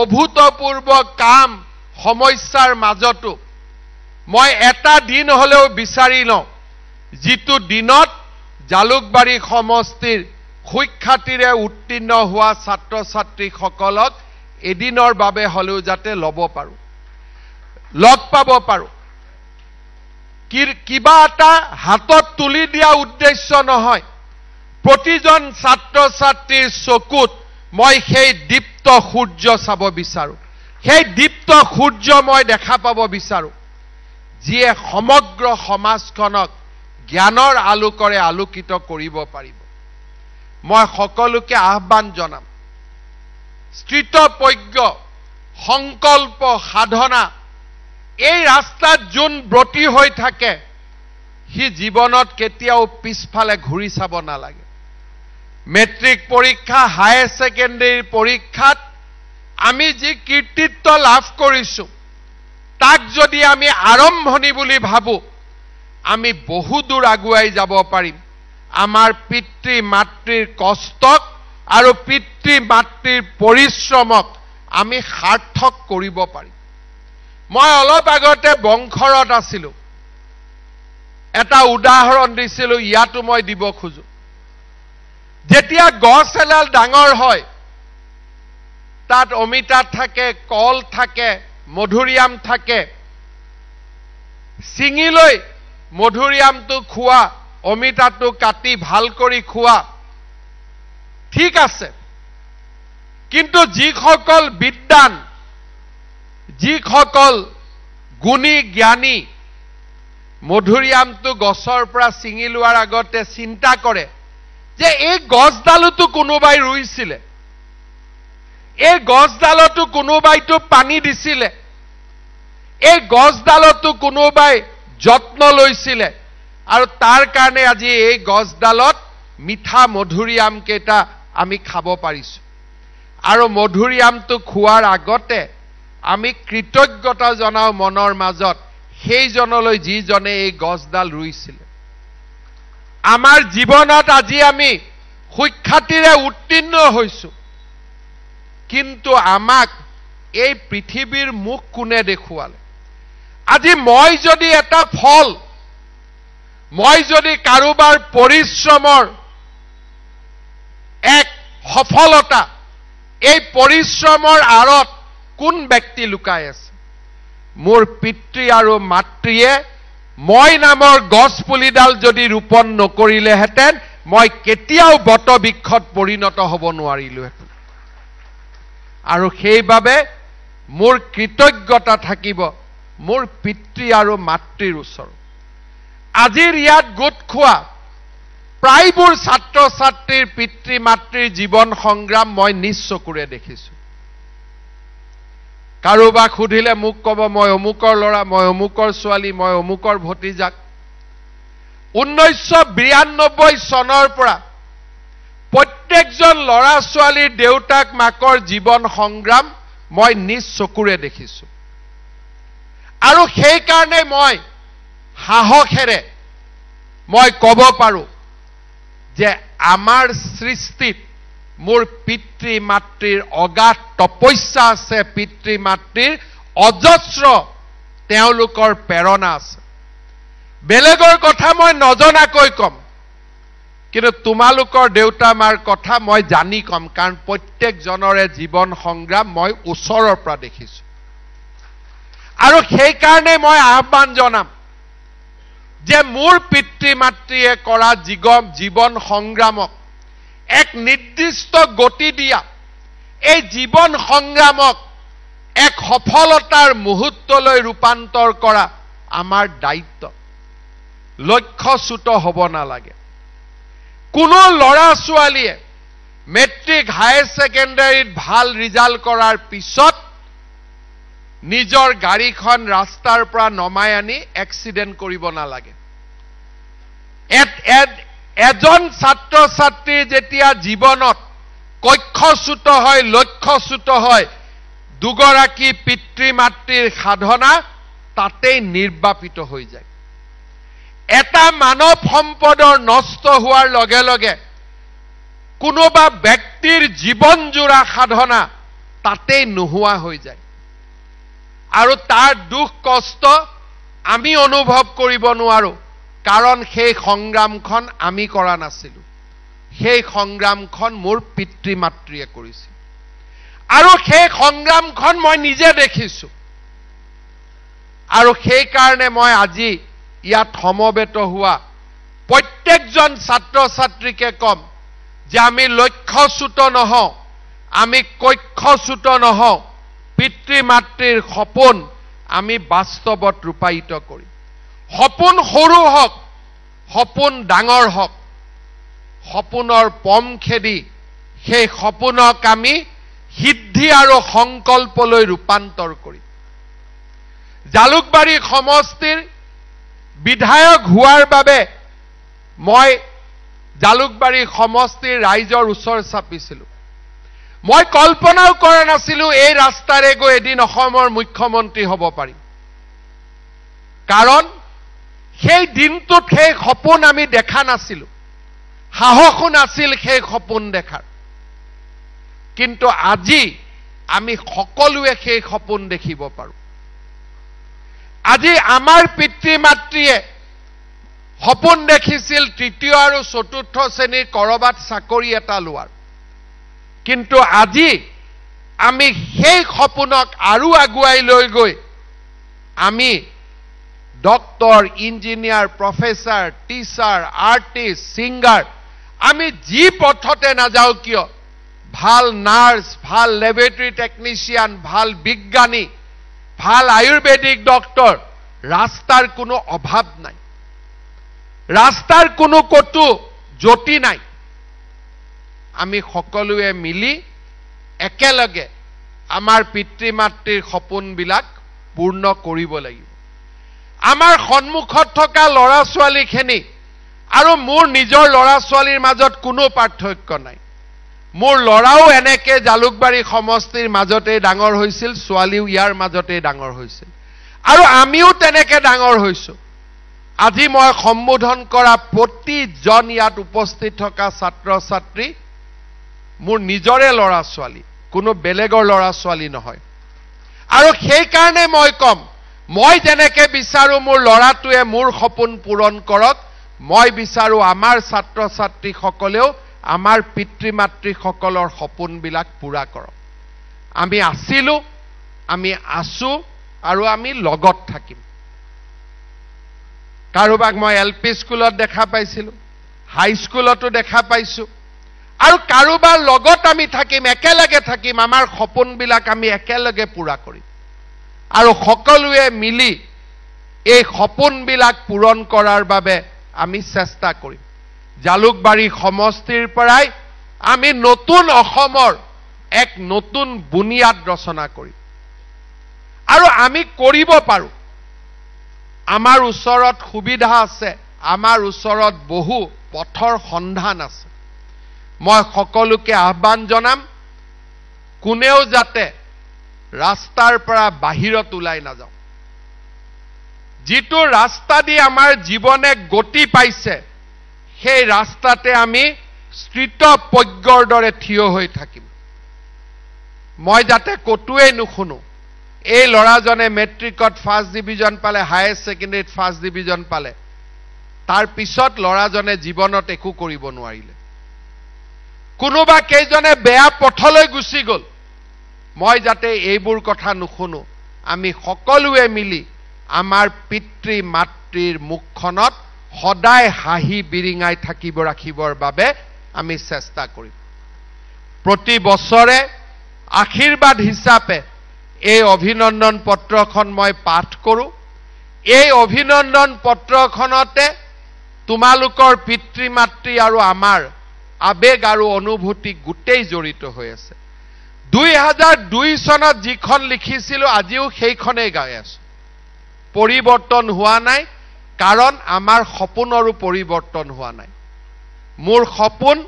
অভূতপূৰ্ব কাম সমস্যাৰ মাজতো মই এটা দিন হলেও বিচাৰি লওঁ যিটো দিনত জালুকবাৰী সমষ্টিৰ সুখ্যাতিৰে উত্তীৰ্ণ হোৱা ছাত্ৰ ছাত্ৰীসকলক এদিনৰ বাবে হলেও যাতে লব পাৰো লগ পাব পাৰো কিবা এটা হাতত তুলি দিয়া উদ্দেশ্য নহয় প্ৰতিজন ছাত্ৰ ছাত্ৰীৰ চকুত মই সেই দীপ্ত সূৰ্য চাব বিচাৰো সেই দীপ্ত সূৰ্য মই দেখা পাব বিচাৰো যিয়ে সমগ্ৰ সমাজখনক জ্ঞানৰ আলোকৰে আলোকিত কৰিব পাৰিব মই সকলোকে আহ্বান জনাম স্থিতপ্ৰজ্ঞ সংকল্প সাধনা এই ৰাস্তাত যোন ব্ৰতী হৈ থাকে হি জীৱনত কেতিয়াও পিছফালে ঘূৰি চাব নালাগে মেট্ৰিক পৰীক্ষা হায়াৰ সেকেন্ডাৰী পৰীক্ষাত আমি যি কীৰ্তিত্ব লাভ কৰিছো তাক যদি আমি আৰম্ভণি বুলি ভাবো আমি বহু দূৰ আগুৱাই যাব পাৰিম আমাৰ পিতৃ মাতৃৰ কষ্টক আৰু পিতৃ মাতৃৰ পৰিশ্ৰমক আমি সাৰ্থক কৰিব পাৰিম মই অলপ আগতে বংশৰত আছিলো এটা উদাহৰণ দিছিলো ইয়াতো মই দিব খুজো যেতিয়া গছ এডাল ডাঙৰ হয় তাত অমিতা থাকে কল থাকে মধুৰিআম থাকে চিঙি লৈ মধুৰিআমটো খোৱা অমিতাটো কাটি ভাল কৰি খোৱা ঠিক আছে কিন্তু যিসকল বিদ্বান যিসকল গুণী জ্ঞানী মধুৰিআমটো গছৰ পৰা চিঙি লোৱাৰ আগতে চিন্তা কৰে যে এই গছডালটো কোনোবাই ৰুইছিলে এই গছডালটো কোনোবাইটো পানী দিছিলে এই গছডালটো কোনোবাই যত্ন লৈছিলে আৰু তাৰ কাৰণে আজি এই গছডালত মিঠা মধুৰিআম কেইটা আমি খাব পাৰিছো আৰু মধুৰিআমটো খোৱাৰ আগতে আমি কৃতজ্ঞতা জনাও মনৰ মাজত সেইজনলৈ যিজনে এই গছডাল ৰুইছিলে আমাৰ জীৱনত আজি আমি সুখ্যাতিৰে উত্তীৰ্ণ হৈছো কিন্তু আমাক এই পৃথিৱীৰ মুখ কোনে দেখুৱালে আজি মই যদি এটা ফল মই যদি কাৰোবাৰ পৰিশ্ৰমৰ এক সফলতা এই পৰিশ্ৰমৰ আঁৰত কোন ব্যক্তি লুকাই আছে মোৰ পিতৃ আৰু মাতৃয়ে মই নামৰ গছ পুলিডাল যদি ৰোপণ নকৰিলেহেঁতেন মই কেতিয়াও বটবৃক্ষত পৰিণত হ'ব নোৱাৰিলোহেঁতেন আৰু সেইবাবে মোৰ কৃতজ্ঞতা থাকিব মোৰ পিতৃ আৰু মাতৃৰ ওচৰত আজিৰ ইয়াত গোট খোৱা প্ৰায়বোৰ ছাত্ৰ ছাত্ৰীৰ পিতৃ মাতৃৰ জীৱন সংগ্ৰাম মই নিজ চকুৰে দেখিছো কাৰোবাক সুধিলে মোক ক'ব মই অমুকৰ ল'ৰা মই অমুকৰ ছোৱালী মই অমুকৰ ভতিজাক 1992 চনৰ পৰা প্ৰত্যেকজন ল'ৰা ছোৱালীৰ দেউতাক মাকৰ জীৱন সংগ্ৰাম মই নিজ চকুৰে দেখিছো আৰু সেই কাৰণে মই সাহসেৰে মই ক'ব পাৰো যে আমাৰ সৃষ্টিত মোৰ পিতৃ মাতৃৰ অগাধ তপস্যা আছে পিতৃ মাতৃৰ অজস্ৰ তেওঁলোকৰ প্ৰেৰণা আছে বেলেগৰ কথা মই নজনাকৈ কম কিন্তু তোমালোকৰ দেউতা মাৰ কথা মই জানি কম কাৰণ প্ৰত্যেকজনৰে জীৱন সংগ্ৰাম মই ওচৰৰ পৰা দেখিছো আৰু সেই কাৰণে মই আহ্বান জনাম যে মোৰ পিতৃ মাতৃয়ে কৰা জীৱন সংগ্ৰামক এক নিৰ্দিষ্ট গতি দিয়া, এই জীৱন সংগ্ৰামক এক সফলতাৰ মুহূৰ্তলৈ ৰূপান্তৰ কৰা আমাৰ দায়িত্ব। লক্ষ্যচ্যুত হ'ব নালাগে। কোনো ল'ৰা ছোৱালীয়ে মেট্ৰিক হায়াৰ ছেকেণ্ডাৰীত ভাল ৰিজাল্ট কৰাৰ পিছত নিজৰ গাড়ীখন ৰাস্তাৰ পৰা নমাই আনি এক্সিডেণ্ট কৰিব নালাগে। এজন ছাত্ৰ ছাত্ৰী যেতিয়া জীৱনত কক্ষচ্যুত হয়, লক্ষ্যচ্যুত হয়, দুগৰাকী পিতৃ মাতৃৰ সাধনা তাতেই নিৰ্বাপিত হৈ যায়। এটা মানৱ সম্পদৰ নষ্ট হোৱাৰ লগে লগে কোনোবা ব্যক্তিৰ জীৱনজোৰা সাধনা তাতেই নোহোৱা হৈ যায়। আৰু তাৰ দুখ কষ্ট আমি অনুভৱ কৰিব নোৱাৰো, কাৰণ সেই সংগ্ৰামখন আমি কৰা নাছিলো। সেই সংগ্ৰামখন মোৰ পিতৃ মাতৃয়ে কৰিছিল আৰু সেই সংগ্ৰামখন মই নিজে দেখিছো। আৰু সেই কাৰণে মই আজি ইয়াত সমবেত হোৱা প্ৰত্যেকজন ছাত্ৰ ছাত্ৰীকে কম যে আমি লক্ষ্যচ্যুত নহওঁ, আমি কক্ষচ্যুত নহওঁ। পিতৃ মাতৃৰ সপোন আমি বাস্তৱত ৰূপায়িত কৰিম। সপোন সৰু হওক, সপোন ডাঙৰ হওক, সপোনৰ পম খেদি সেই সপোনক আমি সিদ্ধি আৰু সংকল্পলৈ ৰূপান্তৰ কৰিম। জালুকবাৰী সমষ্টিৰ বিধায়ক হোৱাৰ বাবে মই জালুকবাৰী সমষ্টিৰ ৰাইজৰ ওচৰ চাপিছিলো। মই কল্পনাও কৰা নাছিলো এই ৰাস্তাৰে গৈ এদিন অসমৰ মুখ্যমন্ত্ৰী হ'ব পাৰিম। কাৰণ সেই দিনটোত সেই সপোন আমি দেখা নাছিলো, সাহসো নাছিল সেই সপোন দেখাৰ। কিন্তু আজি আমি সকলোৱে সেই সপোন দেখিব পাৰো। আজি আমাৰ পিতৃ মাতৃয়ে সপোন দেখিছিল তৃতীয় আৰু চতুৰ্থ শ্ৰেণীৰ কৰবাত চাকৰি এটা লোৱাৰ। কিন্তু আজি আমি সেই সপোনক আৰু আগুৱাই লৈ গৈ আমি doctor, engineer, professor, teacher, artist, singer, আমি যি পথতে নাযাওঁ কিয়, ভাল নাৰ্ছ, ভাল লেবৰেটৰী টেকনিচিয়ান, ভাল বিজ্ঞানী, ভাল আয়ুৰ্বেদিক ডক্টৰ, ৰাস্তাৰ কোনো অভাৱ নাই, ৰাস্তাৰ কোনো কতো জ্যোতি নাই। আমি সকলোৱে মিলি একেলগে আমাৰ পিতৃ মাতৃৰ সপোনবিলাক পূৰ্ণ কৰিব লাগিব। আমাৰ সন্মুখত থকা ল'ৰা ছোৱালীখিনি আৰু মোৰ নিজৰ ল'ৰা ছোৱালীৰ মাজত কোনো পাৰ্থক্য নাই। মোৰ ল'ৰাও এনেকে জালুকবাৰী সমষ্টিৰ মাজতেই ডাঙৰ হৈছিল, ছোৱালীও ইয়াৰ মাজতেই ডাঙৰ হৈছিল, আৰু আমিও তেনেকে ডাঙৰ হৈছো। আজি মই সম্বোধন কৰা প্ৰতিজন ইয়াত উপস্থিত থকা ছাত্ৰ ছাত্ৰী মোৰ নিজৰে ল'ৰা ছোৱালী, কোনো বেলেগৰ ল'ৰা ছোৱালী নহয়। আৰু সেইকাৰণে মই কম, মই যেনেকে বিচাৰো মোৰ ল'ৰাটোৱে মোৰ সপোন পূৰণ কৰক, মই বিচাৰো আমাৰ ছাত্ৰ ছাত্ৰীসকলেও আমাৰ পিতৃ মাতৃসকলৰ সপোনবিলাক পূৰা কৰক। আমি আছিলো, আমি আছো, আৰু আমি লগত থাকিম। কাৰোবাক মই LP স্কুলত দেখা পাইছিলো, হাইস্কুলতো দেখা পাইছো, আৰু কাৰোবাৰ লগত আমি থাকিম, একেলগে থাকিম। আমাৰ সপোনবিলাক আমি একেলগে পূৰা কৰিম আৰু সকলোৱে মিলি এই সপোনবিলাক পূৰণ কৰাৰ বাবে আমি চেষ্টা কৰিম। জালুকবাৰী সমষ্টিৰ পৰাই আমি নতুন অসমৰ এক নতুন বুনিয়াদ ৰচনা কৰিম আৰু আমি কৰিব পাৰো। আমাৰ ওচৰত সুবিধা আছে, আমাৰ ওচৰত বহু পথৰ সন্ধান আছে। মই সকলোকে আহ্বান জনাম, কোনেও যাতে ৰাস্তাৰ পৰা বাহিৰত ওলাই নাযাওঁ। যিটো ৰাস্তা দি আমাৰ জীৱনে গতি পাইছে, সেই ৰাস্তাতে আমি স্থিতপ্ৰজ্ঞৰ দৰে থিয় হৈ থাকিম। মই যাতে কতোৱেই নুশুনো এই ল'ৰাজনে মেট্ৰিকত ফাৰ্ষ্ট ডিভিজন পালে, হায়াৰ ছেকেণ্ডেৰীত ফাৰ্ষ্ট ডিভিজন পালে, তাৰ পিছত ল'ৰাজনে জীৱনত একো কৰিব নোৱাৰিলে, কোনোবা কেইজনে বেয়া পথলৈ গুচি গ'ল। মই যাতে এইবোৰ কথা নুশুনো, আমি সকলোৱে মিলি আমাৰ পিতৃ মাতৃৰ মুখখনত সদায় হাঁহি বিৰিঙাই ৰাখিবৰ বাবে আমি চেষ্টা কৰিম প্ৰতি বছৰে আশীৰ্বাদ হিচাপে এই অভিনন্দন পত্ৰখন মই পাঠ কৰোঁ এই অভিনন্দন পত্ৰখনতে তোমালোকৰ পিতৃ মাতৃ আৰু আমাৰ আবেগ আৰু অনুভূতি গোটেই জড়িত হৈ আছে 2002 চনত যিখন লিখিছিলো আজিও সেইখনেই গাই আছো পৰিৱৰ্তন হোৱা নাই কাৰণ আমাৰ সপোনৰো পৰিৱৰ্তন হোৱা নাই মোৰ সপোন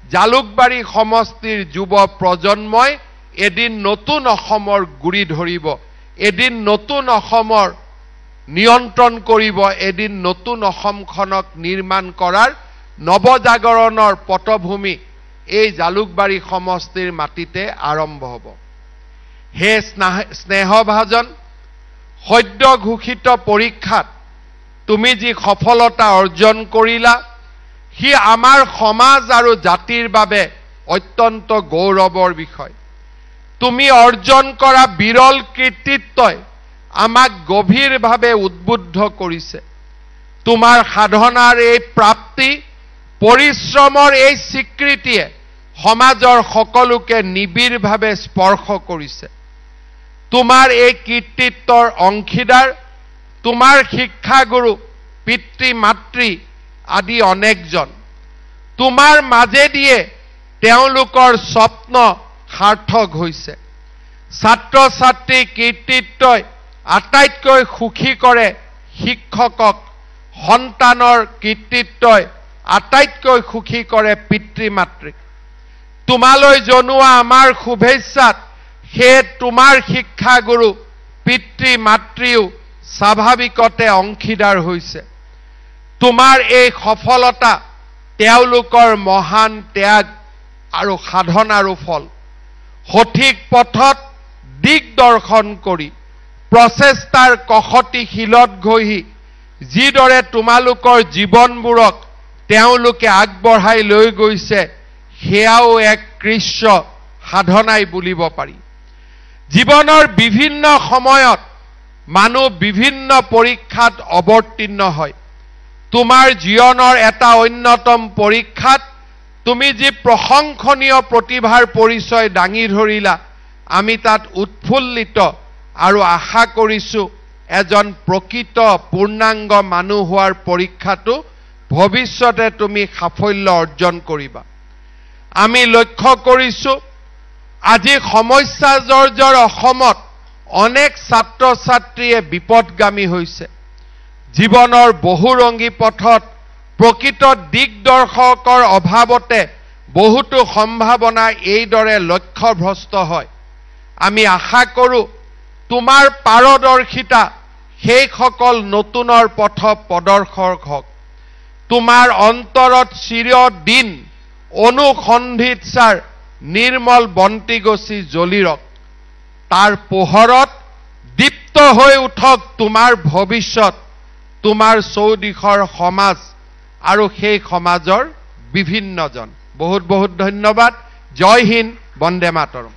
জালুকবাৰী সমষ্টিৰ যুৱ প্ৰজন্মই এদিন নতুন অসমৰ গুৰি ধৰিব এদিন নতুন অসমৰ নিয়ন্ত্ৰণ কৰিব এদিন নতুন অসমখনক নিৰ্মাণ কৰাৰ নৱজাগৰণৰ পটভূমি এই জালুকবাৰী সমষ্টিৰ মাটিতে আৰম্ভ হ'ব হে স্নেহভাজন সদ্য ঘোষিত পৰীক্ষাত তুমি যি সফলতা অৰ্জন কৰিলা হি আমাৰ সমাজ আৰু জাতিৰ বাবে অত্যন্ত গৌৰৱৰ বিষয় তুমি অৰ্জন কৰা বিৰল কীৰ্তিত্বই আমাক গভীৰভাৱে উদ্বুদ্ধ কৰিছে তোমাৰ সাধনাৰ এই প্ৰাপ্তি পৰিশ্ৰমৰ এই স্বীকৃতিয়ে সমাজৰ সকলোকে নিবিড়ভাৱে স্পৰ্শ কৰিছে তোমাৰ এই কীৰ্তিত্বৰ অংশীদাৰ তোমাৰ শিক্ষাগুৰু পিতৃ মাতৃ আদি অনেকজন তোমাৰ মাজেদিয়ে তেওঁলোকৰ স্বপ্ন সাৰ্থক হৈছে ছাত্ৰ ছাত্ৰী কীৰ্তিত্বই আটাইতকৈ সুখী কৰে শিক্ষকক সন্তানৰ কীৰ্তিত্বই আটাইতকৈ সুখী কৰে পিতৃ মাতৃক তোমালৈ জনোৱা আমাৰ শুভেচ্ছাত হে তোমাৰ শিক্ষাগুৰু পিতৃ মাতৃও স্বাভাৱিকতে অংশীদাৰ হৈছে তোমাৰ এই সফলতা তেওঁলোকৰ মহান ত্যাগ আৰু সাধনাৰো ফল সঠিক পথত দিগদৰ্শন কৰি প্ৰচেষ্টাৰ কখতি শিলত ঘঁহি যিদৰে তোমালোকৰ জীৱনবোৰক তেওঁলোকে আগবঢ়াই লৈ গৈছে সেয়াও এক কৃষ্য সাধনাই বুলিব পাৰি জীৱনৰ বিভিন্ন সময়ত মানুহ বিভিন্ন পৰীক্ষাত অৱতীৰ্ণ হয় তোমাৰ জীৱনৰ এটা অন্যতম পৰীক্ষাত তুমি যি প্ৰশংসনীয় প্ৰতিভাৰ পৰিচয় দাঙি ধৰিলা আমি তাত উৎফুল্লিত আৰু আশা কৰিছো এজন প্ৰকৃত পূৰ্ণাংগ মানুহ হোৱাৰ পৰীক্ষাটো ভৱিষ্যতে তুমি সাফল্য অৰ্জন কৰিবা আমি লক্ষ্য কৰিছো আজি সমস্যা জৰ্জৰ অসমত অনেক ছাত্ৰ ছাত্ৰীয়ে বিপদগামী হৈছে জীৱনৰ বহুৰংগী পথত প্ৰকৃত দিগদৰ্শকৰ অভাৱতে বহুতো সম্ভাৱনা এইদৰে লক্ষ্যভ্ৰষ্ট হয় আমি আশা কৰো তোমাৰ পাৰদৰ্শিতা সেইসকল নতুনৰ পথ প্ৰদৰ্শক হওক তোমাৰ অন্তৰত চিৰদিন অনুসন্ধিৎসাৰ নিৰ্মল বন্তি গছি জ্বলিৰক তাৰ পোহৰত দীপ্ত হৈ উঠক তোমাৰ ভৱিষ্যত তোমাৰ চৌদিশৰ সমাজ আৰু সেই সমাজৰ বিভিন্নজন বহুত বহুত ধন্যবাদ জয় হিন্দ বন্দে মাতৰম